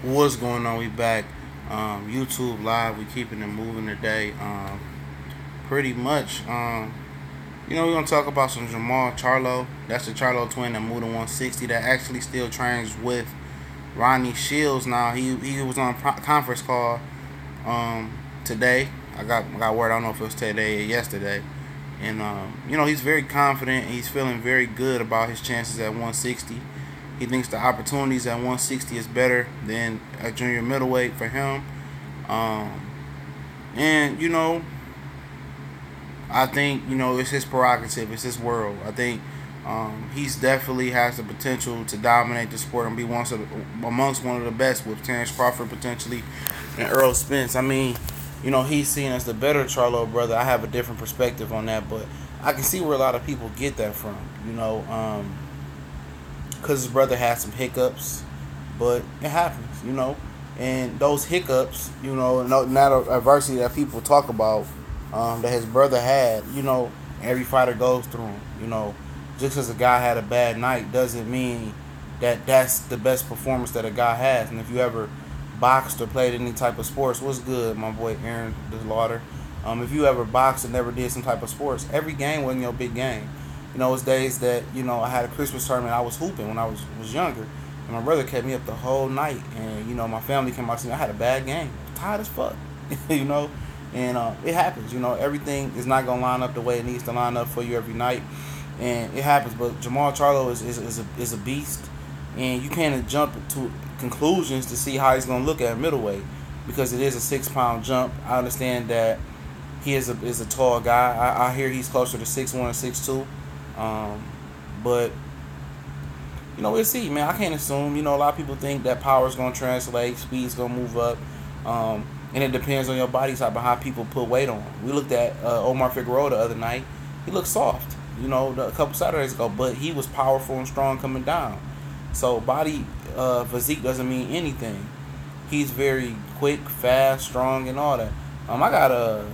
What's going on? We back. YouTube live. We keeping it moving today. Pretty much. We're gonna talk about some Jermall Charlo. That's the Charlo twin that moved to 160. That actually still trains with Ronnie Shields now. He was on a conference call today. I got word. I don't know if it was today or yesterday. And he's very confident. He's feeling very good about his chances at 160. He thinks the opportunities at 160 is better than a junior middleweight for him. Um, and I think it's his prerogative. It's his world. I think he's definitely has the potential to dominate the sport and be amongst one of the best with Terrence Crawford potentially and Earl Spence. I mean, he's seen as the better Charlo brother. I have a different perspective on that, but I can see where a lot of people get that from. Because his brother had some hiccups, but it happens. And those hiccups, and that adversity that people talk about that his brother had, every fighter goes through them. Just because a guy had a bad night doesn't mean that that's the best performance that a guy has. And if you ever boxed or played any type of sports, what's good, my boy Aaron DeLauder? If you ever boxed and never did some type of sports, every game wasn't your big game. It's days that, I had a Christmas tournament. I was hooping when I was younger. And my brother kept me up the whole night. And, my family came out to me. I had a bad game. Tired as fuck. And it happens. Everything is not going to line up the way it needs to line up for you every night. And it happens. But Jermall Charlo is a beast. And you can't jump to conclusions to see how he's going to look at middleweight. Because it is a 6-pound jump. I understand that he is a tall guy. I hear he's closer to 6'1" or 6'2". But we'll see, man. I can't assume. A lot of people think that power is gonna translate, speed's gonna move up, and it depends on your body type and how people put weight on. We looked at Omar Figueroa the other night. He looked soft, a couple Saturdays ago, but he was powerful and strong coming down. So body physique doesn't mean anything. He's very quick, fast, strong, and all that. I got a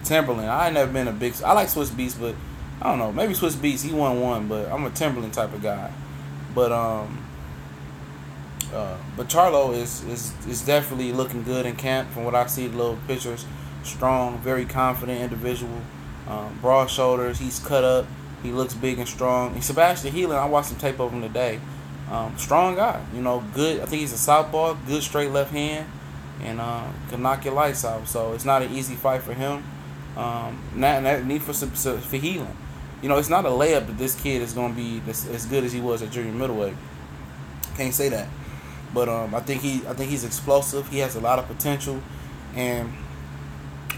Timberland. I ain't never been a big. I like Swiss Beast, but I don't know. Maybe Swiss Beats. He won one, but I'm a Timberland type of guy. But Charlo is definitely looking good in camp from what I see. The little pictures, strong, very confident individual. Broad shoulders. He's cut up. He looks big and strong. And Sebastian Healing, I watched some tape of him today. Strong guy. Good. I think he's a southpaw. Good straight left hand, and can knock your lights out. So it's not an easy fight for him. Need for Healing. It's not a layup that this kid is going to be as good as he was at junior middleweight. Can't say that, but I think he's explosive. He has a lot of potential, and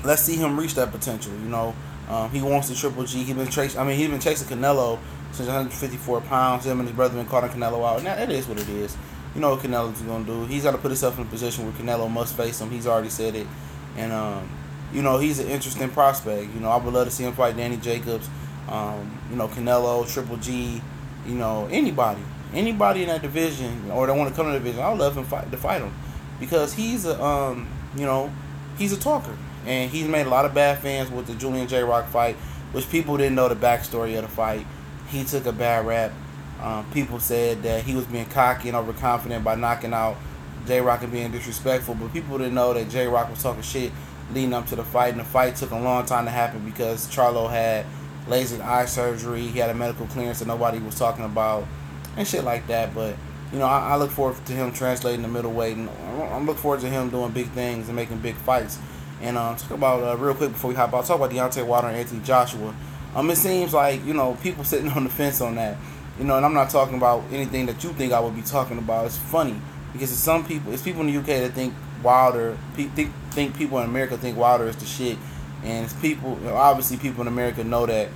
let's see him reach that potential. He wants the Triple G. He's been chasing Canelo since 154 pounds. Him and his brother been calling Canelo out. Now that is what it is. What Canelo's going to do. He's got to put himself in a position where Canelo must face him. He's already said it, and he's an interesting prospect. I would love to see him fight Danny Jacobs. Canelo, Triple G, anybody in that division or that want to come to the division, I would love him to fight him because he's he's a talker and he's made a lot of bad fans with the Julian J. Rock fight, which people didn't know the backstory of the fight. He took a bad rap. People said that he was being cocky and overconfident by knocking out J. Rock and being disrespectful, but people didn't know that J. Rock was talking shit leading up to the fight, and the fight took a long time to happen because Charlo had laser eye surgery. He had a medical clearance that nobody was talking about and shit like that. But I look forward to him translating the middleweight, and I'm looking forward to him doing big things and making big fights. And talk about real quick before we hop out, talk about Deontay Wilder and Anthony Joshua. It seems like people sitting on the fence on that. And I'm not talking about anything that you think I would be talking about. It's funny because it's people in the UK that think Wilder think people in America think Wilder is the shit. And it's people, obviously people in America know that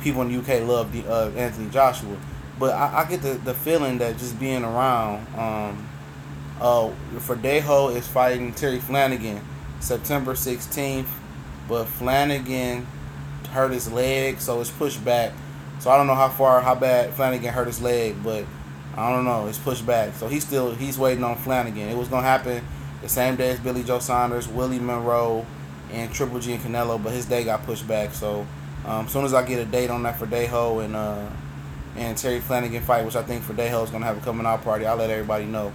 people in the UK love Anthony Joshua. But I get the feeling that just being around, Verdejo is fighting Terry Flanagan September 16th. But Flanagan hurt his leg, so it's pushed back. So I don't know how bad Flanagan hurt his leg, but I don't know. It's pushed back. So he's waiting on Flanagan. It was going to happen the same day as Billy Joe Saunders, Willie Monroe, and Triple G and Canelo, but his day got pushed back. So as soon as I get a date on that Verdejo and Terry Flanagan fight, which I think Verdejo is going to have a coming out party, I'll let everybody know.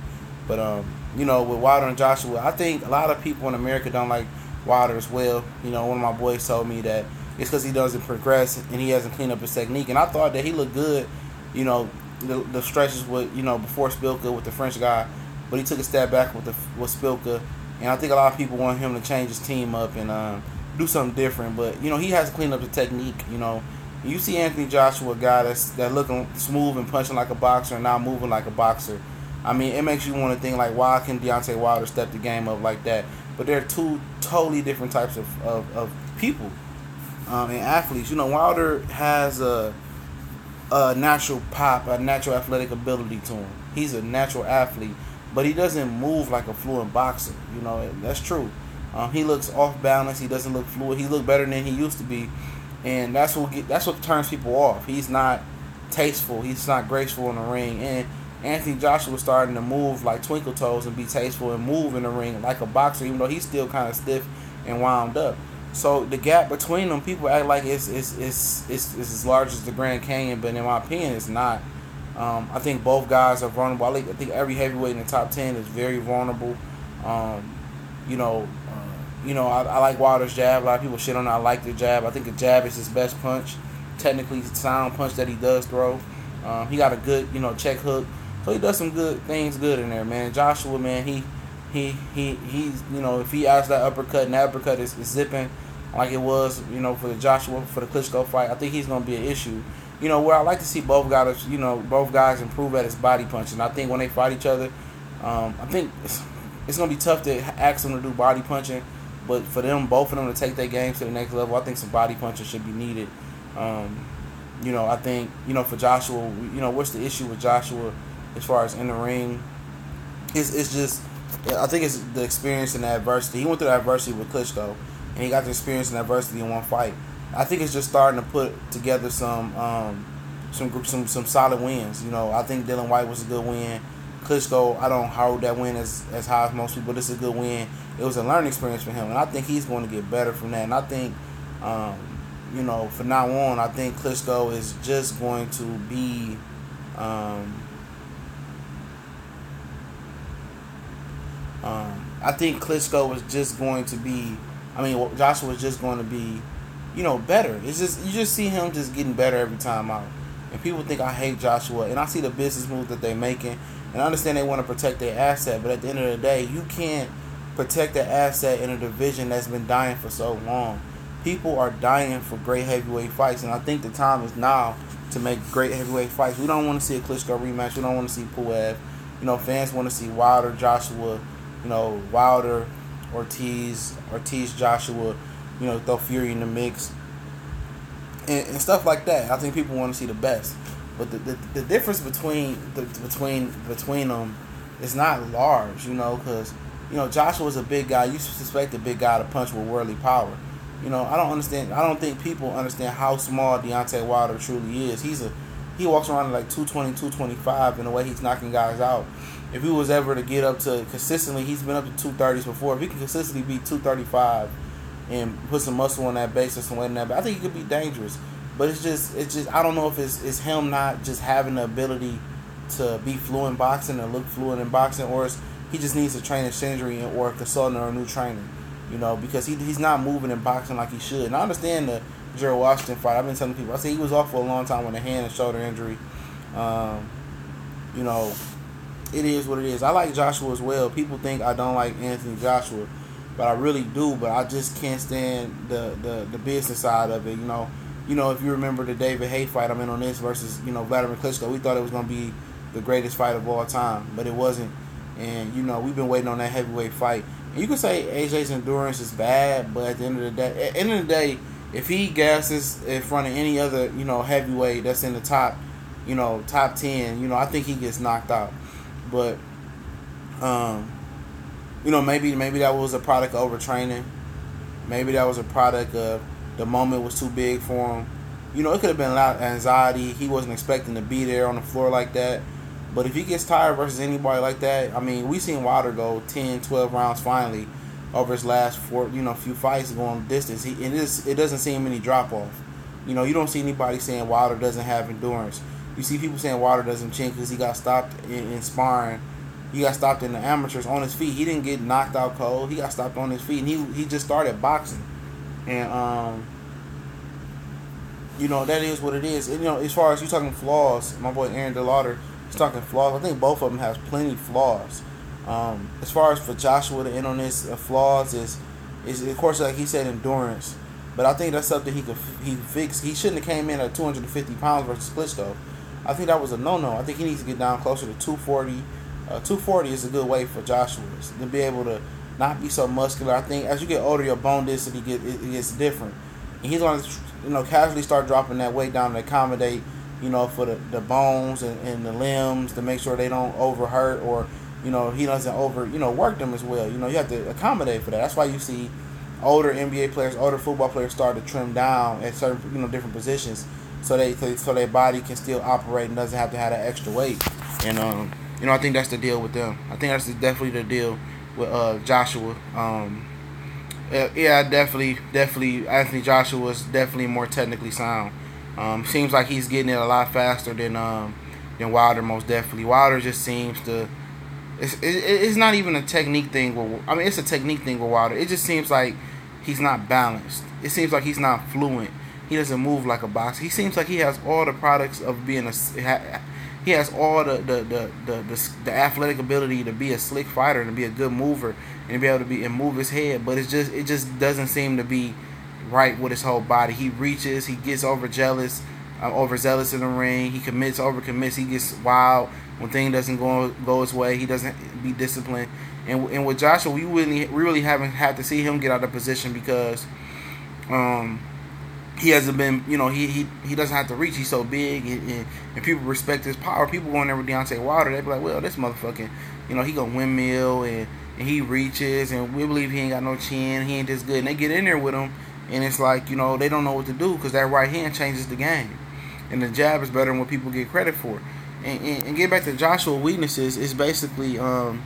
But with Wilder and Joshua, I think a lot of people in America don't like Wilder as well. One of my boys told me that it's because he doesn't progress and he hasn't cleaned up his technique. And I thought that he looked good, the stretches with before Spilka with the French guy, but he took a step back with Spilka. And I think a lot of people want him to change his team up and do something different. But he has to clean up the technique. You see Anthony Joshua, a guy that's looking smooth and punching like a boxer and now moving like a boxer. I mean, it makes you want to think like, why can Deontay Wilder step the game up like that? But they're two totally different types of people and athletes. Wilder has a natural pop, a natural athletic ability to him. He's a natural athlete, but he doesn't move like a fluent boxer. That's true. He looks off balance. He doesn't look fluid. He looks better than he used to be, and that's what turns people off. He's not tasteful. He's not graceful in the ring. And Anthony Joshua was starting to move like twinkle toes and be tasteful and move in the ring like a boxer, even though he's still kind of stiff and wound up. So the gap between them, people act like it's as large as the Grand Canyon, but in my opinion, it's not. I think both guys are vulnerable. I think every heavyweight in the top 10 is very vulnerable. I like Wilder's jab. A lot of people shit on it. I like the jab. I think the jab is his best punch, technically sound punch that he does throw. He got a good, check hook. So he does some good things good in there, man. Joshua, man, he's if he has that uppercut and that uppercut is zipping like it was, for the Klitschko fight, I think he's gonna be an issue. Where I like to see both guys improve at his body punching. I think when they fight each other, I think it's gonna be tough to ask them to do body punching, but for both of them to take their game to the next level, I think some body punching should be needed. I think, for Joshua, what's the issue with Joshua as far as in the ring? It's just, I think it's the experience and the adversity. He went through the adversity with Klitschko, and he got the experience and adversity in one fight. I think it's just starting to put together some solid wins. I think Dylan White was a good win. Klitschko, I don't hold that win as high as most people, but it's a good win. It was a learning experience for him, and I think he's going to get better from that. And I think, from now on, I think Klitschko is just going to be, I think Klitschko is just going to be, Joshua is just going to be, better. It's just, you just see him just getting better every time out. And people think I hate Joshua, and I see the business moves that they're making, and I understand they want to protect their asset, but at the end of the day, you can't protect the asset in a division that's been dying for so long. People are dying for great heavyweight fights, and I think the time is now to make great heavyweight fights. We don't want to see a Klitschko rematch. We don't want to see Puev. Fans want to see Wilder, Joshua, Wilder, Ortiz, Joshua, throw Fury in the mix, and stuff like that. I think people want to see the best, but the difference between them is not large, because Joshua's a big guy. You suspect a big guy to punch with worldly power. I don't understand. I don't think people understand how small Deontay Wilder truly is. He walks around at like 220, 225 in the way he's knocking guys out. If he was ever to get up to consistently, he's been up to 230s before. If he can consistently beat 235 and put some muscle on that base or some weight in that base, I think he could be dangerous. But it's just I don't know if it's him not just having the ability to be fluent in boxing and look fluent in boxing, or he just needs to train his injury or a consultant or a new trainer. Because he's not moving in boxing like he should. And I understand the Gerald Washington fight. I've been telling people, I say he was off for a long time with a hand and shoulder injury. It is what it is. I like Joshua as well. People think I don't like Anthony Joshua, but I really do. But I just can't stand the business side of it. If you remember the David Haye fight, I'm in on this versus Vladimir Klitschko. We thought it was going to be the greatest fight of all time, but it wasn't. And we've been waiting on that heavyweight fight. And you can say AJ's endurance is bad, but at the end of the day, if he gasses in front of any other heavyweight that's in the top 10, I think he gets knocked out. But maybe that was a product of overtraining. Maybe that was a product of the moment was too big for him. It could have been a lot of anxiety. He wasn't expecting to be there on the floor like that. But if he gets tired versus anybody like that, we seen Wilder go 10, 12 rounds finally over his last few fights going distance. It doesn't seem any drop off. You don't see anybody saying Wilder doesn't have endurance. You see people saying Wilder doesn't chin because he got stopped in sparring He got stopped in the amateurs on his feet. He didn't get knocked out cold. He got stopped on his feet, and he just started boxing. And that is what it is. And as far as you talking flaws, my boy Aaron DeLauder, he's talking flaws. I think both of them have plenty flaws. As far as for Joshua to end on this, flaws is of course, like he said, endurance. But I think that's something he fix. He shouldn't have came in at 250 pounds versus Klitschko. I think that was a no. I think he needs to get down closer to 240. 240 is a good weight for Joshua to be able to not be so muscular. I think as you get older, your bone density gets different, and he's going to casually start dropping that weight down to accommodate for the bones and the limbs, to make sure they don't overhurt, or he doesn't work them as well. You have to accommodate for that. That's why you see older NBA players, older football players start to trim down at certain different positions, so their body can still operate and doesn't have to have that extra weight. And I think that's the deal with them. I think that's definitely the deal with Joshua. Definitely. Anthony Joshua is definitely more technically sound. Seems like he's getting it a lot faster than Wilder. Most definitely, Wilder just seems to. It's not even a technique thing. It's a technique thing with Wilder. It just seems like he's not balanced. It seems like he's not fluent. He doesn't move like a boxer. He seems like he has all the products of being he has all the athletic ability to be a slick fighter and to be a good mover and to be able to move his head, but it just doesn't seem to be right with his whole body. He reaches, he gets overzealous in the ring. He overcommits. He gets wild when things doesn't go his way. He doesn't be disciplined. And with Joshua, we really haven't had to see him get out of position because he hasn't been, he doesn't have to reach. He's so big, and people respect his power. People going there with Deontay Wilder, they be like, well, this motherfucking, he gonna windmill and he reaches, and we believe he ain't got no chin, he ain't this good. And they get in there with him, and it's like, they don't know what to do because that right hand changes the game, and the jab is better than what people get credit for. And get back to Joshua weaknesses, it's basically like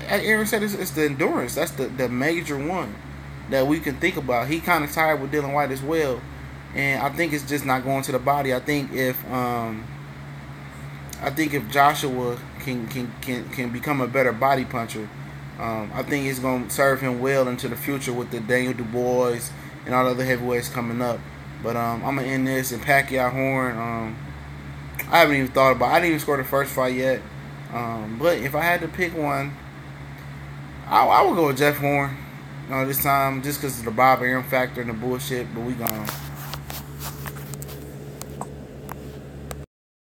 Aaron said, it's the endurance. That's the major one that we can think about. He kind of tired with Dylan White as well, and I think it's just not going to the body. I think if Joshua can become a better body puncher, I think it's going to serve him well into the future with the Daniel Dubois and all the other heavyweights coming up. But I'm gonna end this, and Pacquiao Horn. I haven't even thought about. I didn't even score the first fight yet. But if I had to pick one, I would go with Jeff Horn. This time, just because of the Bob Arum factor and the bullshit. But we gone.